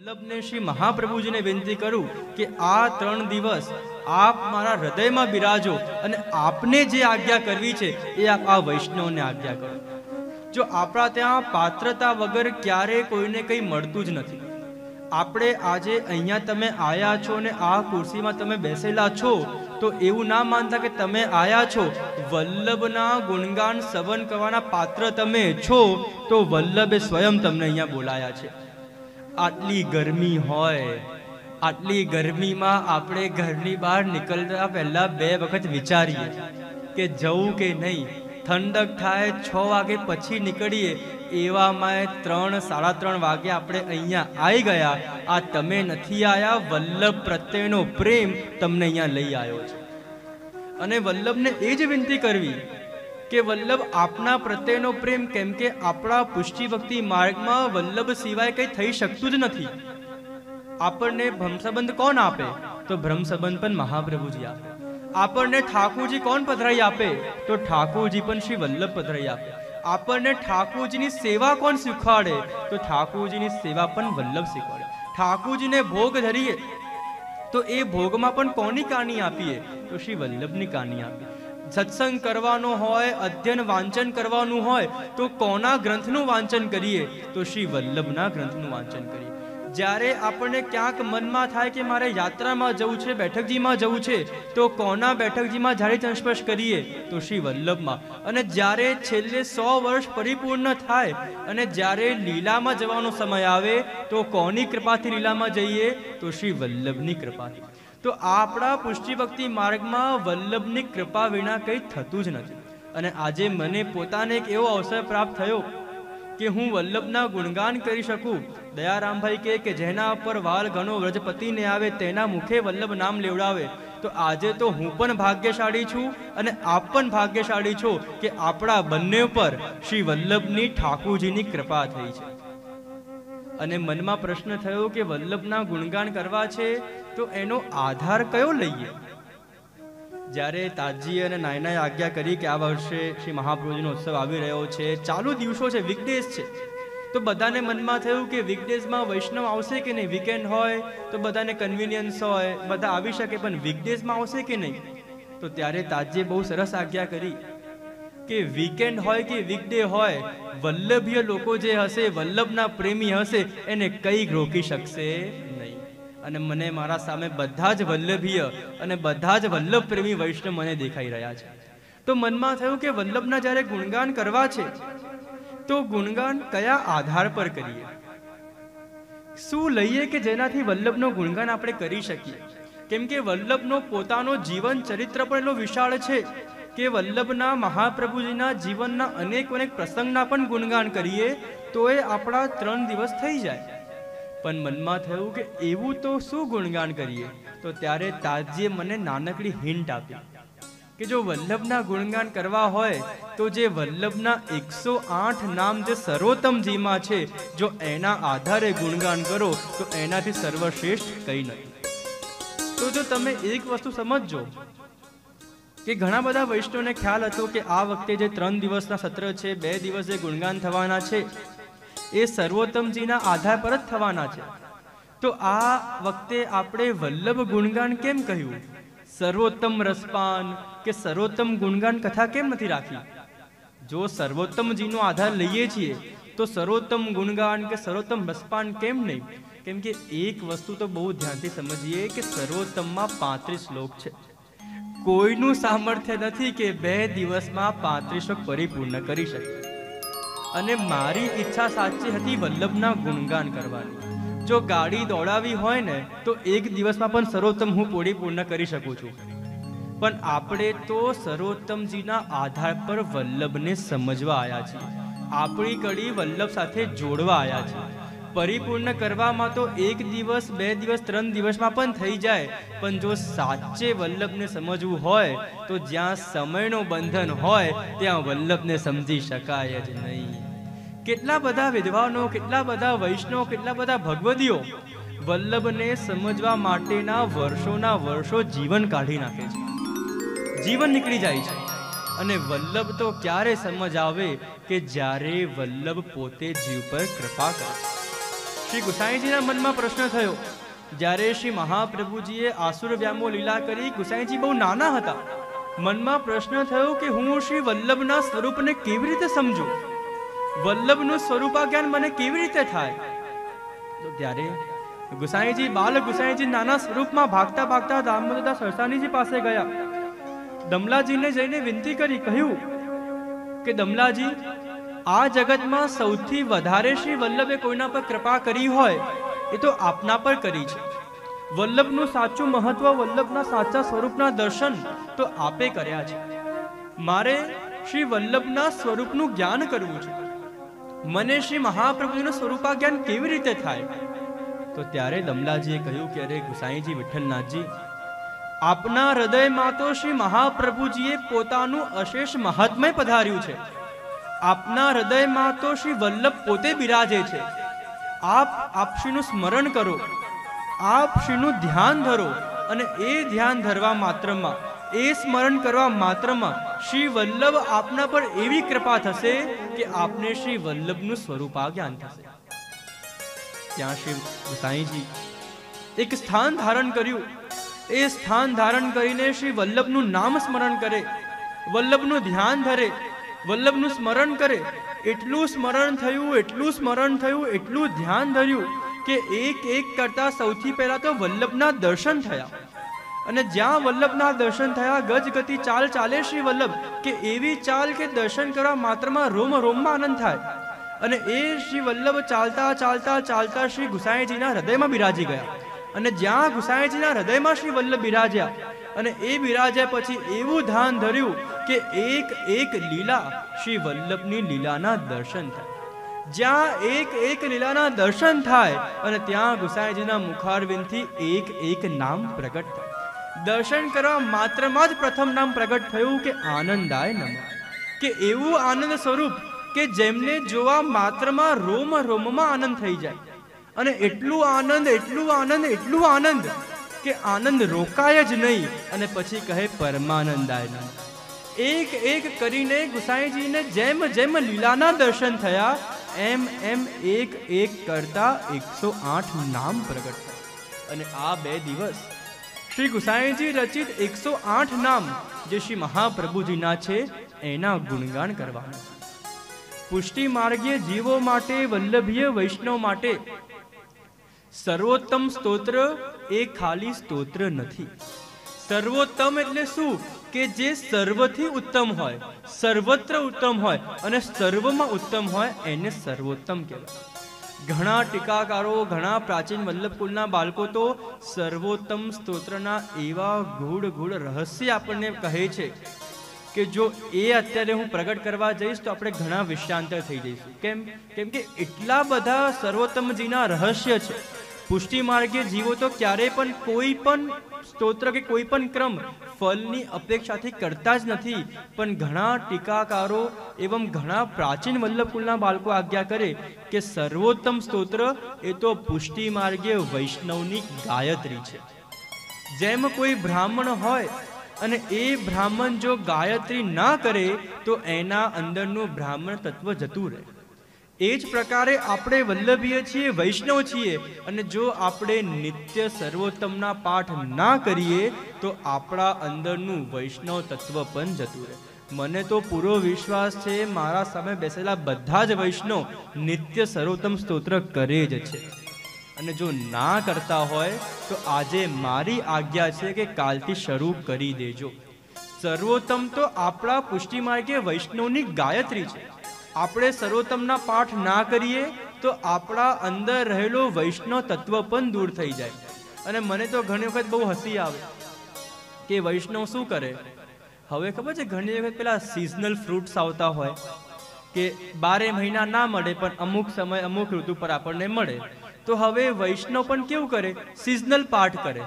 વલ્લભને શ્રી મહાપ્રભુજીને વિનંતી કરું કે આ 3 દિવસ આપ મારા હૃદયમાં બિરાજો અને આપને જે આજ્ઞા કરવી છે એ આપ આ વૈષ્ણવને આજ્ઞા કરો. જો આપણા ત્યાં પાત્રતા વગર ક્યારે કોઈને કંઈ મળતું જ નથી. આપણે આજે અહીંયા તમે આયા છો ને આ ખુરશીમાં તમે બેસેલા છો તો એવું ના માનતા કે તમે આયા છો. વલ્લભના ગુણગાન શ્રવણ કરવાના પાત્ર તમે છો તો વલ્લભે સ્વયં તમને અહીંયા બોલાયા છે. આટલી ગરમી હોય, આટલી ગરમીમાં આપણે ઘરની બહાર નીકળતા પહેલા 2 વખત વિચારીએ કે જવું કે નહીં. ઠંડક થાય 6 વાગે પછી નીકળીએ, એવામાં 3 સાડા 3 વાગે આપણે અહીંયા આવી ગયા. આ તમે નથી આયા, વલ્લભ પ્રત્યેનો પ્રેમ તમને અહીંયા લઈ આવ્યો છે. અને વલ્લભને એ જ વિનંતી કરવી કે વલ્લભ આપના પ્રત્યેનો પ્રેમ, કેમ કે આપણા પુષ્ટિ ભક્તિ માર્ગમાં વલ્લભ સિવાય કંઈ થઈ શકતું જ નથી. આપણને ભ્રમસંબંધ કોણ આપે? તો ભ્રમસંબંધ પણ મહાપ્રભુજી આપે. આપણને ઠાકોરજી કોણ પધરાઈ આપે? તો ઠાકોરજી પણ શ્રી વલ્લભ પધરાઈ આપે. આપણને ઠાકોરજીની સેવા કોણ શીખવાડે? તો ઠાકોરજીની સેવા પણ વલ્લભ શીખવાડે. ઠાકોરજીને ભોગ ધરીએ તો એ ભોગમાં પણ કોની કાની આપીએ? તો શ્રી વલ્લભની કાની આપીએ. સત્સંગ કરવાનો હોય, અધ્યયન વાંચન કરવાનું હોય તો કોના ગ્રંથનું વાંચન કરીએ? તો શ્રી વલ્લભના ગ્રંથનું વાંચન કરીએ. જ્યારે આપણને ક્યાંક મનમાં થાય કે મારે યાત્રામાં જવું છે, બેઠકજીમાં જવું છે, તો કોના બેઠકજીમાં જાળી સંસ્પર્શ કરીએ? તો શ્રી વલ્લભમાં. અને જ્યારે છેલ્લે 100 વર્ષ પરિપૂર્ણ થાય અને જ્યારે લીલામાં જવાનો સમય આવે તો કોની કૃપાથી લીલામાં જઈએ? તો શ્રી વલ્લભની કૃપાથી. તો આપણા પુષ્ટિ ભક્તિ માર્ગમાં વલ્લભની કૃપા વિના કંઈ થતું જ નથી. અને આજે મને પોતાને એક એવો અવસર પ્રાપ્ત થયો કે હું વલ્લભના ગુણગાન કરી શકું. દયારામભાઈ કે જેના પર વાલ ઘણો વ્રજપતિને આવે તેના મુખે વલ્લભ નામ લેવડાવે. તો આજે તો હું પણ ભાગ્યશાળી છું અને આપ પણ ભાગ્યશાળી છો કે આપણા બંને પર શ્રી વલ્લભની ઠાકોરજીની કૃપા થઈ છે. અને મનમાં પ્રશ્ન થયો કે વલ્લભના ગુણગાન કરવા છે તો એનો આધાર કયો લઈએ? જ્યારે તાજી અને નાયનાએ આજ્ઞા કરી કે આ વર્ષે શ્રી મહાપ્રભુજીનો ઉત્સવ આવી રહ્યો છે, ચાલુ દિવસો છે, વીકડેઝ છે, તો બધાને મનમાં થયું કે વીકડેઝમાં વૈષ્ણવ આવશે કે નહીં? વીકેન્ડ હોય તો બધાને કન્વિનિયન્સ હોય, બધા આવી શકે, પણ વીકડેઝમાં આવશે કે નહીં? તો ત્યારે તાજીએ બહુ સરસ આજ્ઞા કરી કે વીકેન્ડ હોય કે વીકડે હોય, વલ્લભીય લોકો જે હશે, વલ્લભના પ્રેમી હશે, એને કંઈ રોકી શકશે નહીં. અને મને મારા સામે બધા જ વલ્લભીય અને બધા જ વલ્લભ પ્રેમી વૈષ્ણવ મને દેખાઈ રહ્યા છે. તો મનમાં થયું કે વલ્લભના જ્યારે ગુણગાન કરવા છે તો ગુણગાન કયા આધાર પર કરીએ? શું લઈએ કે જેનાથી વલ્લભનો ગુણગાન આપણે કરી શકીએ? કેમ કે વલ્લભનો પોતાનો જીવન ચરિત્ર પણ એટલો વિશાળ છે કે વલ્લભના મહાપ્રભુજીના જીવનના અનેક પ્રસંગના પણ ગુણગાન કરીએ તો એ આપણા 3 દિવસ થઈ જાય. પણ મનમાં થયું કે એવું તો શું ગુણગાન કરીએ? તો ત્યારે તાજીએ મને નાનકડી હિન્ટ આપી કે જો વલ્લભના ગુણગાન કરવા હોય તો જે વલ્લભના 108 નામ જે સર્વોત્તમજીમાં છે, જો એના આધારે ગુણગાન કરો તો એનાથી સર્વશ્રેષ્ઠ કંઈ નથી. તો જો તમે એક વસ્તુ સમજજો કે ઘણા બધા વૈષ્ણવને ખ્યાલ હતો કે આ વખતે જે 3 દિવસના સત્ર છે, 2 દિવસ જે ગુણગાન થવાના છે એ સર્વોત્તમજીના આધાર પર જ થવાના છે. તો આ વખતે આપણે વલ્લભ ગુણગાન કેમ કહ્યું? સર્વોત્તમ રસપાન કે સર્વોત્તમ ગુણગાન કથા કેમ નથી રાખી? જો સર્વોત્તમજીનો આધાર લઈએ છીએ તો સર્વોત્તમ ગુણગાન કે સર્વોત્તમ રસપાન કેમ નહીં? કેમ કે એક વસ્તુ તો બહુ ધ્યાનથી સમજીએ કે સર્વોત્તમમાં 35 શ્લોક છે. કોઈનું સામર્થ્ય નથી કે 2 દિવસમાં 35 શ્લોક પરિપૂર્ણ કરી શકે. અને મારી ઈચ્છા સાચી હતી વલ્લભના ગુણગાન કરવાની. જો ગાડી દોડાવી હોય ને તો 1 દિવસમાં પણ સર્વોત્તમ હું પૂર્ણ કરી શકું છું. પણ આપણે તો સર્વોત્તમજીના આધાર પર વલ્લભને સમજવા આવ્યા છીએ. આપણી કડી વલ્લભ સાથે જોડવા આવ્યા છીએ. પરિપૂર્ણ કરવામાં તો 1 દિવસ, 2 દિવસ, 3 દિવસમાં પણ થઈ જાય. પણ જો સાચે વલ્લભને સમજવું હોય તો જ્યાં સમયનો બંધન હોય ત્યાં વલ્લભને સમજી શકાય જ નહીં. કેટલા બધા વિદ્વાનો, કેટલા બધા વૈષ્ણવ, કેટલા બધા ભગવદીઓ વલ્લભને સમજવા માટેના વર્ષોના વર્ષો જીવન કાઢી નાખે છે, જીવન નીકળી જાય છે. અને વલ્લભ તો ક્યારે સમજ આવે કે જ્યારે વલ્લભ પોતે જીવ પર કૃપા કરે. શ્રી ગુસાઈજીના મનમાં પ્રશ્ન થયો. જ્યારે શ્રી મહાપ્રભુજીએ આસુર વ્યામો લીલા કરી, ગુસાઈજી બહુ નાના હતા. મનમાં પ્રશ્ન થયો કે હું શ્રી વલ્લભના સ્વરૂપને કેવી રીતે સમજું, વલ્લભનું સ્વરૂપા જ્ઞાન મને કેવી રીતે થાય. તો ત્યારે ગુસાઈજી, બાલ ગુસાઈજી નાના સ્વરૂપમાં ભાગતા ભાગતા દામોદરદાસ સરસાણીજી પાસે ગયા. દમલાજીને જઈને વિનંતી કરી, કહ્યું કે દમલાજી, આ જગતમાં સૌથી વધારે શ્રી વલ્લભે કોઈના પર કૃપા કરી હોય એ તો આપના પર કરી છે. વલ્લભનું સાચું મહત્વ, વલ્લભના સાચા સ્વરૂપના દર્શન તો આપે કર્યા છે. મારે શ્રી વલ્લભના સ્વરૂપનું જ્ઞાન કરવું છે. મને શ્રી મહાપ્રભુનું સ્વરૂપા જ્ઞાન કેવી રીતે થાય? તો ત્યારે દમલાજીએ કહ્યું કે અરે ગુસાઈજી, વિઠ્ઠલનાથજી, આપના હૃદયમાં તો શ્રી મહાપ્રભુજીએ પોતાનું અશેષ મહાત્મય પધાર્યું છે. આપના હૃદયમાં તો શ્રી વલ્લભ પોતે બિરાજે છે. આપ શ્રીનું સ્મરણ કરો, આપ શ્રીનું ધ્યાન ધરો, અને એ ધ્યાન ધરવા માત્રમાં, એ સ્મરણ કરવા માત્રમાં શ્રી વલ્લભ આપના પર એવી કૃપા થશે કે આપને શ્રી વલ્લભનું સ્વરૂપા જ્ઞાન થશે. ત્યાં શ્રી ગુસાઈજી એક સ્થાન ધારણ કર્યું. એ સ્થાન ધારણ કરીને શ્રી વલ્લભનું નામ સ્મરણ કરે, વલ્લભનું ધ્યાન ધરે, વલ્લભનું સ્મરણ કરે. એટલું સ્મરણ થયું, એટલું સ્મરણ થયું, એટલું ધ્યાન ધર્યું કે એક એક કરતા સૌથી પહેલા તો વલ્લભના દર્શન થયા. અને જ્યાં વલ્લભના દર્શન થયા, ગજગતિ ચાલ ચાલે શ્રી વલ્લભ, કે એવી ચાલ કે દર્શન કરવા માત્રમાં રોમ રોમમાં આનંદ થાય. અને એ શ્રી વલ્લભ ચાલતા ચાલતા ચાલતા શ્રી ગુસાઈજીના હૃદયમાં બિરાજી ગયા. અને જ્યાં ગુસાઈજીના હૃદયમાં શ્રી વલ્લભ બિરાજ્યા, અને એ બિરાજ્યા પછી એવું ધ્યાન ધર્યું કે એક એક લીલા શ્રી વલ્લભની લીલાના દર્શન થાય. જ્યાં એક એક લીલાના દર્શન થાય અને ત્યાં ગુસાઈજીના મુખારવિંદથી એક એક નામ પ્રગટ થાય. દર્શન કરવા માત્રમાં જ પ્રથમ નામ પ્રગટ થયું કે આનંદાય નમઃ, કે એવું આનંદ સ્વરૂપ કે જેમને જોવા માત્રમાં રોમ રોમમાં આનંદ થઈ જાય. અને એટલું આનંદ, એટલું આનંદ, એટલું આનંદ કે આનંદ રોકાય જ નહીં. અને પછી કહે પરમાનંદાય નમઃ. એક એક કરીને ગુસાઈજીને જેમ જેમ લીલાના દર્શન થયા, એમ એમ એક એક કરતા 108 નામ પ્રગટ થયા. અને આ 2 દિવસ શ્રી ગુસાઈજી રચિત 108 નામ જે શ્રી મહાપ્રભુજીના છે એના ગુણગાન કરવાના છે. પુષ્ટિ માર્ગીય જીવો માટે, વલ્લભીય વૈષ્ણવ માટે સર્વોત્તમ સ્તોત્ર એ ખાલી સ્તોત્ર નથી. સર્વોત્તમ એટલે શું? કે જે સર્વથી ઉત્તમ હોય, સર્વત્ર ઉત્તમ હોય અને સર્વમાં ઉત્તમ હોય એને સર્વોત્તમ કહેવાય. ઘણા ટીકાકારો, ઘણા પ્રાચીન વલ્લભ કુલના બાળકો તો સર્વોત્તમ સ્તોત્રના એવા ગૂઢ ગૂઢ રહસ્ય આપણને કહે છે કે જો એ અત્યારે હું પ્રગટ કરવા જઈશ તો આપણે ઘણા વિષયાંતર થઈ જઈશું. કેમ કે એટલા બધા સર્વોત્તમજીના રહસ્ય છે. પુષ્ટિ માર્ગીય જીવો તો ક્યારેય પણ કોઈ પણ સ્તોત્ર કે કોઈ પણ ક્રમ ફલની અપેક્ષાથી કરતા જ નથી. પણ ઘણા ટીકાકારો એવં ઘણા પ્રાચીન વલ્લભ કુલના બાળકો આજ્ઞા કરે કે સર્વોત્તમ સ્તોત્ર એ તો પુષ્ટિ માર્ગીય વૈષ્ણવની ગાયત્રી છે. જેમ કોઈ બ્રાહ્મણ હોય અને એ બ્રાહ્મણ જો ગાયત્રી ના કરે તો એના અંદરનું બ્રાહ્મણ તત્વ જતું રહે. એ જ પ્રકારે આપણે વલ્લભીય છીએ, વૈષ્ણવ છીએ, અને જો આપણે નિત્ય સર્વોત્તમના પાઠ ના કરીએ તો આપણા અંદરનું વૈષ્ણવ તત્વ પણ જતું રહે. મને તો પૂરો વિશ્વાસ છે મારા સામે બેસેલા બધા જ વૈષ્ણવ નિત્ય સર્વોત્તમ સ્તોત્ર કરે જ છે. અને જો ના કરતા હોય તો આજે મારી આજ્ઞા છે કે કાલથી શરૂ કરી દેજો. સર્વોત્તમ તો આપણા પુષ્ટિ માર્ગે વૈષ્ણવની ગાયત્રી છે. આપણે સર્વોત્તમના પાઠ ના કરીએ તો આપણા અંદર રહેલો વૈષ્ણવ તત્વ પણ દૂર થઈ જાય. અને મને તો ઘણી વખત બહુ હસી આવે કે વૈષ્ણવ શું કરે. હવે ખબર છે, ઘણી વખત પેલા સિઝનલ ફ્રૂટ્સ આવતા હોય કે 12 મહિના ના મળે પણ અમુક સમય અમુક ઋતુ પર આપણને મળે. તો હવે વૈષ્ણવ પણ કેવું કરે, સિઝનલ પાઠ કરે.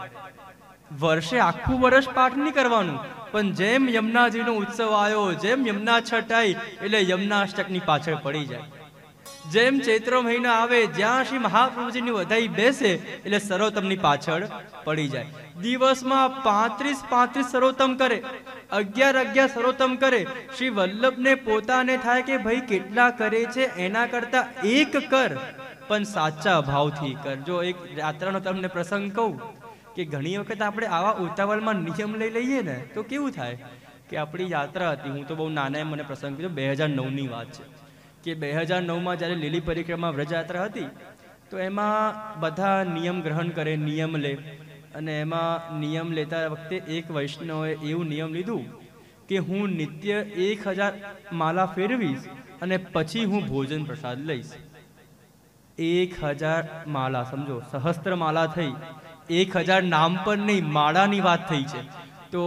વર્ષે આખું વર્ષ પાઠ નહીં કરવાનું, પણ જેમ યમુનાજીનો ઉત્સવ આવ્યો, જેમ યમુના છઠ આવી એટલે યમુનાષ્ટકની પાછળ પડી જાય. જેમ ચૈત્ર મહિના આવે, જ્યાં શ્રી મહાપ્રભુજીની વધાઈ બેસે એટલે સર્વોત્તમની પાછળ પડી જાય. દિવસમાં 35 સર્વોત્તમ કરે, 11 સર્વોત્તમ કરે. શ્રી વલ્લભને પોતાને થાય કે ભાઈ કેટલા કરે છે એના કરતા એક કર પણ સાચા ભાવથી કર. જો એક યાત્રાનો તમને પ્રસંગ કહું કે ઘણી વખત આપણે આવા ઉતાવળમાં નિયમ લઈ લઈએ ને તો કેવું થાય કે આપણી યાત્રા હતી, હું તો બહુ નાના મને પ્રસંગ કીધો, 2009ની વાત છે કે 2009માં જ્યારે લીલી પરિક્રમા વ્રજયાત્રા હતી તો એમાં બધા નિયમ ગ્રહણ કરે, નિયમ લે, અને એમાં નિયમ લેતા વખતે એક વૈષ્ણવે એવું નિયમ લીધું કે હું નિત્ય 1000 માલા ફેરવીશ અને પછી હું ભોજન પ્રસાદ લઈશ. 1000 માલા, સમજો, સહસ્ત્ર માલા થઈ, 1000 નામ પણ નહીં, માળાની વાત થઈ છે. તો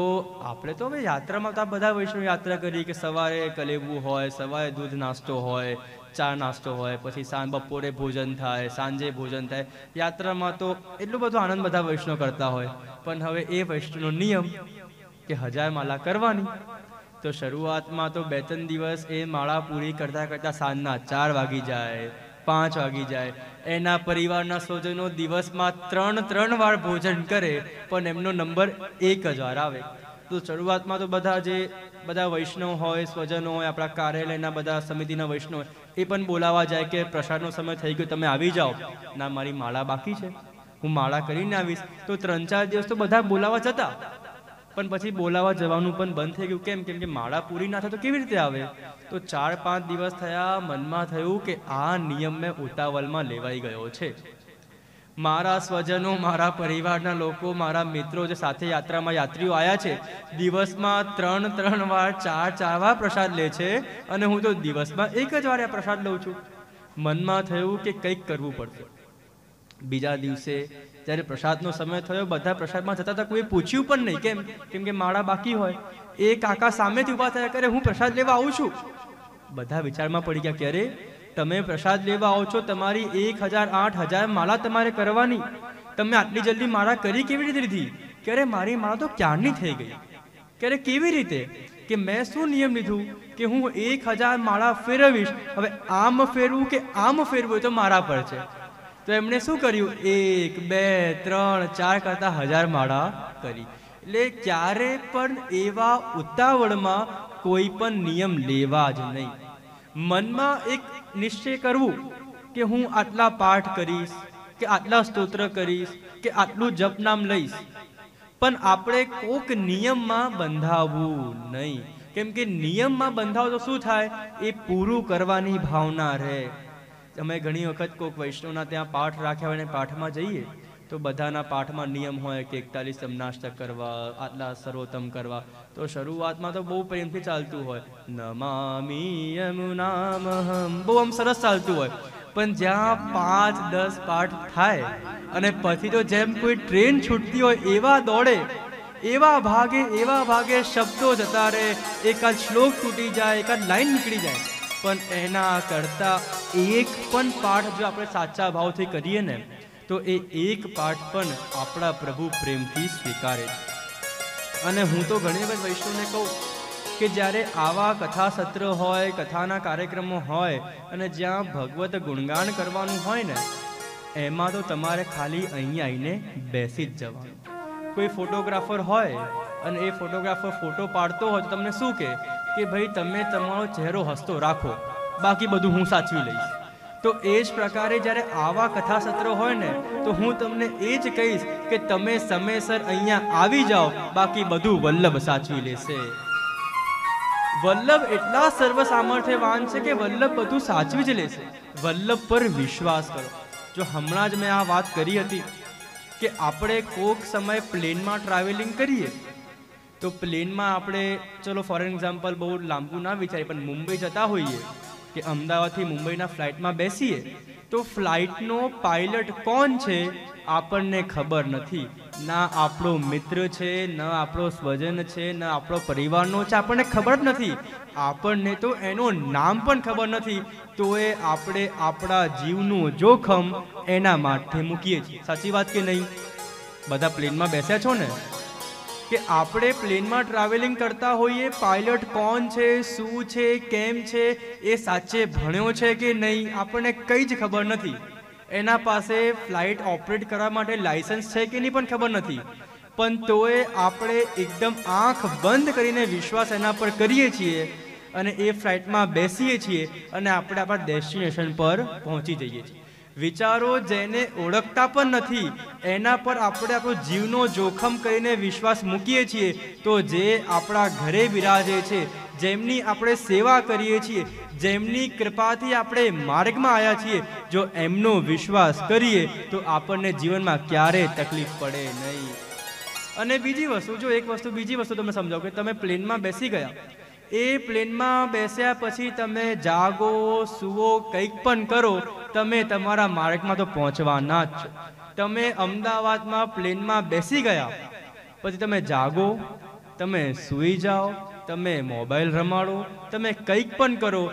આપણે તો હવે યાત્રામાં તો બધા વૈષ્ણવ યાત્રા કરી કે સવારે કલેવું હોય, સવારે દૂધ નાસ્તો હોય, ચા નાસ્તો હોય, પછી બપોરે ભોજન થાય, સાંજે ભોજન થાય. યાત્રામાં તો એટલો બધો આનંદ બધા વૈષ્ણવ કરતા હોય. પણ હવે એ વૈષ્ણવનો નિયમ કે 1000 માળા કરવાની. તો શરૂઆતમાં તો 2-3 દિવસ એ માળા પૂરી કરતાં કરતાં સાંજના 4 વાગી જાય, 5 વાગી જાય. એના પરિવારના સ્વજનો દિવસમાં 3 વાર ભોજન કરે પણ એમનો નંબર 1 જ વાર આવે. તો શરૂઆતમાં તો બધા વૈષ્ણવ હોય, સ્વજનો હોય, આપણા કાર્યાલયના બધા સમિતિના વૈષ્ણવ એ પણ બોલાવા જાય કે પ્રસાદનો સમય થઈ ગયો, તમે આવી જાઓ. ના, મારી માળા બાકી છે, હું માળા કરીને આવીશ. તો 3-4 દિવસ તો બધા બોલાવા જતા, પણ પછી બોલાવા જવાનું પણ બંધ થઈ ગયું. કેમ કે માળા પૂરી ના થાય તો કેવી રીતે આવે? તો 4-5 દિવસ થયા, મનમાં થયું કે આ નિયમ મેં ઉતાવળમાં લેવાઈ ગયો છે. મારા સ્વજનો, મારા પરિવારના લોકો, મારા મિત્રો જે સાથે યાત્રામાં યાત્રીઓ આવ્યા છે, દિવસમાં 3 વાર, 4 વાર પ્રસાદ લે છે અને હું તો દિવસમાં 1 જ વાર આ પ્રસાદ લઉં છું. મનમાં થયું કે કંઈક કરવું પડશે. બીજા દિવસે જ્યારે પ્રસાદનો સમય થયો, બધા પ્રસાદમાં જતા હતા, કોઈ પૂછ્યું પણ નહીં. કેમ કે માળા બાકી હોય. એ કાકા સામેથી ઊભા થયા કરે, હું પ્રસાદ લેવા આવું છું. બધા વિચારમાં પડી ગયા, ક્યારે તમે પ્રસાદ લેવા આવો છો, તમારી 1000-8000 માળા તમારે કરવાની, તમે આટલી જલ્દી માળા કરી કેવી રીતે લીધી? ક્યારે મારી માળા તો ક્યારની થઈ ગઈ. ક્યારે કેવી રીતે? કે મેં શું નિયમ લીધું કે હું 1000 માળા ફેરવીશ, હવે આમ ફેરવું કે આમ ફેરવું તો મારા પર છે. તો એમણે શું કર્યું? 1, 2, 3, 4 કરતા 1000 માળા કરી. એટલે ક્યારે પણ એવા ઉતાવળમાં કોઈ પણ નિયમ લેવા જ નહીં. મનમાં એક નિશ્ચય કરવું કે હું આટલા પાઠ કરીશ, કે આટલા સ્તોત્ર કરીશ, કે આટલું જપ નામ લઈશ, પણ આપણે કોક નિયમમાં બંધાવવું નહીં. કેમ કે નિયમમાં બંધાવો તો શું થાય? એ પૂરું કરવાની ભાવના રહે. અમે ઘણી વખત કોઈક વૈષ્ણવના ત્યાં પાઠ રાખ્યા હોય ને પાઠમાં જઈએ તો બધાના પાઠમાં નિયમ હોય કે 41 સમનાષ્ટક કરવા, આટલા સર્વોત્તમ કરવા. તો શરૂઆતમાં તો બહુ પ્રેમથી ચાલતું હોય, નમામિ યમુનામહમ, બહુ આમ સરસ ચાલતું હોય. પણ જ્યાં 5-10 પાઠ થાય અને પછી તો જેમ કોઈ ટ્રેન છૂટતી હોય એવા દોડે, એવા ભાગે શબ્દો જતા રહે, એકાદ શ્લોક તૂટી જાય, એકાદ લાઈન નીકળી જાય. પણ એના કરતા એક પણ પાઠ જો આપણે સાચા ભાવથી કરીએ ને તો એ એક પાઠ પણ આપણા પ્રભુ પ્રેમથી સ્વીકારે છે. અને હું તો ઘણી વખત વૈષ્ણવને કહું કે જ્યારે આવા કથા સત્ર હોય, કથાના કાર્યક્રમો હોય અને જ્યાં ભગવત ગુણગાન કરવાનું હોય ને, એમાં તો તમારે ખાલી અહીંયા આવીને બેસી જ જવાનું. કોઈ ફોટોગ્રાફર હોય અને એ ફોટોગ્રાફર ફોટો પાડતો હોય તો તમને શું કે ભાઈ તમે તમારો ચહેરો હસતો રાખો, બાકી બધું હું સાચવી લઈશ. તો એ જ પ્રકારે જ્યારે આવા કથા સત્ર હોય ને તો હું તમને એ જ કહીશ કે તમે સમયસર અહીંયા આવી જાઓ, બાકી બધું વલ્લભ સાચવી લેશે. વલ્લભ એટલા સર્વ સામર્થ્યવાન છે કે વલ્લભ બધું સાચવી જ લેશે. વલ્લભ પર વિશ્વાસ કરો. જો હમણાં જ મેં આ વાત કરી હતી કે આપણે કોક સમય પ્લેનમાં ટ્રાવેલિંગ કરીએ તો પ્લેનમાં આપણે, ચલો ફોર એક્ઝામ્પલ બહુ લાંબુ ના વિચારીએ, પણ મુંબઈ જતા હોઈએ કે અમદાવાદથી મુંબઈના ફ્લાઇટમાં બેસીએ તો ફ્લાઇટનો પાયલટ કોણ છે આપણને ખબર નથી. ના આપણો મિત્ર છે, ન આપણો સ્વજન છે, ન આપણો પરિવારનો છે, આપણને ખબર જ નથી. આપણને તો એનું નામ પણ ખબર નથી. તો એ આપણે આપણા જીવનું જોખમ એના માટે મૂકીએ છીએ. સાચી વાત કે નહીં? બધા પ્લેનમાં બેસ્યા છો ને, કે આપણે પ્લેનમાં ટ્રાવેલિંગ કરતા હોઈએ, પાયલટ કોણ છે, શું છે, કેમ છે, એ સાચે ભણ્યો છે કે નહીં, આપણને કંઈ જ ખબર નથી. એના પાસે ફ્લાઇટ ઓપરેટ કરવા માટે લાયસન્સ છે કે નહીં પણ ખબર નથી. પણ તોય આપણે એકદમ આંખ બંધ કરીને વિશ્વાસ એના પર કરીએ છીએ અને એ ફ્લાઇટમાં બેસીએ છીએ અને આપણે આપણા ડેસ્ટિનેશન પર પહોંચી જઈએ છીએ. વિચારો જેને ઓળખતા પણ નથી એના પર આપણે આપણો જીવનો જોખમ કરીને વિશ્વાસ મૂકીએ છીએ, તો જે આપણા ઘરે બિરાજે છે, જેમની આપણે સેવા કરીએ છીએ, જેમની કૃપાથી આપણે માર્ગમાં આવ્યા છીએ, જો એમનો વિશ્વાસ કરીએ તો આપણને જીવનમાં ક્યારેય તકલીફ પડે નહીં. અને બીજી વસ્તુ તમે સમજાવો કે તમે પ્લેનમાં બેસી ગયા, એ પ્લેનમાં બેસ્યા પછી તમે જાગો, સુવો, કંઈક પણ કરો, તમે તમારા માર્ગમાં તો પહોંચવાના જ છો. તમે અમદાવાદમાં પ્લેનમાં બેસી ગયા, પછી તમે જાગો, તમે સૂઈ જાઓ, તમે મોબાઈલ રમાડો, તમે કંઈક પણ કરો,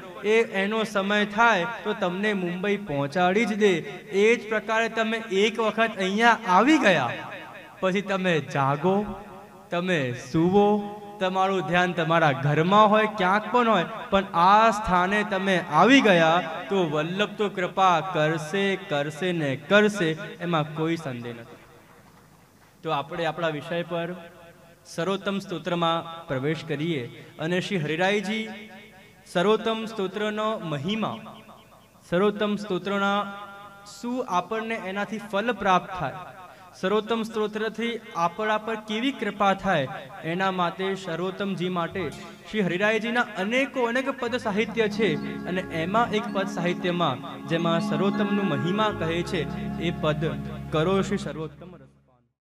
એનો સમય થાય તો તમને મુંબઈ પહોંચાડી જ દે. એ જ પ્રકારે તમે એક વખત અહીંયા આવી ગયા, પછી તમે જાગો, તમે સૂવો, તમારું ધ્યાન તમારા ઘરમાં હોય, ક્યાંક પણ હોય, પણ આ સ્થાને તમે આવી ગયા તો વલ્લભ તો કૃપા કરશે ને કરશે, એમાં કોઈ સંદેહ નથી. તો આપણે આપણા વિષય પર સર્વોત્તમ સ્તોત્રમાં પ્રવેશ કરીએ અને શ્રી હરિરાયજી સર્વોત્તમ સ્તોત્રનો મહિમા, સર્વોત્તમ સ્તોત્રના શું આપણને એનાથી ફલ પ્રાપ્ત થાય, સર્વોત્તમ સ્તોત્રથી આપણા પર કેવી કૃપા થાય, એના માટે સર્વોત્તમજી માટે શ્રી હરિરાયજીના અનેક પદ સાહિત્ય છે. અને એમાં એક પદ સાહિત્યમાં જેમાં સર્વોત્તમનું મહિમા કહે છે, એ પદ કરો શ્રી સર્વોત્તમ.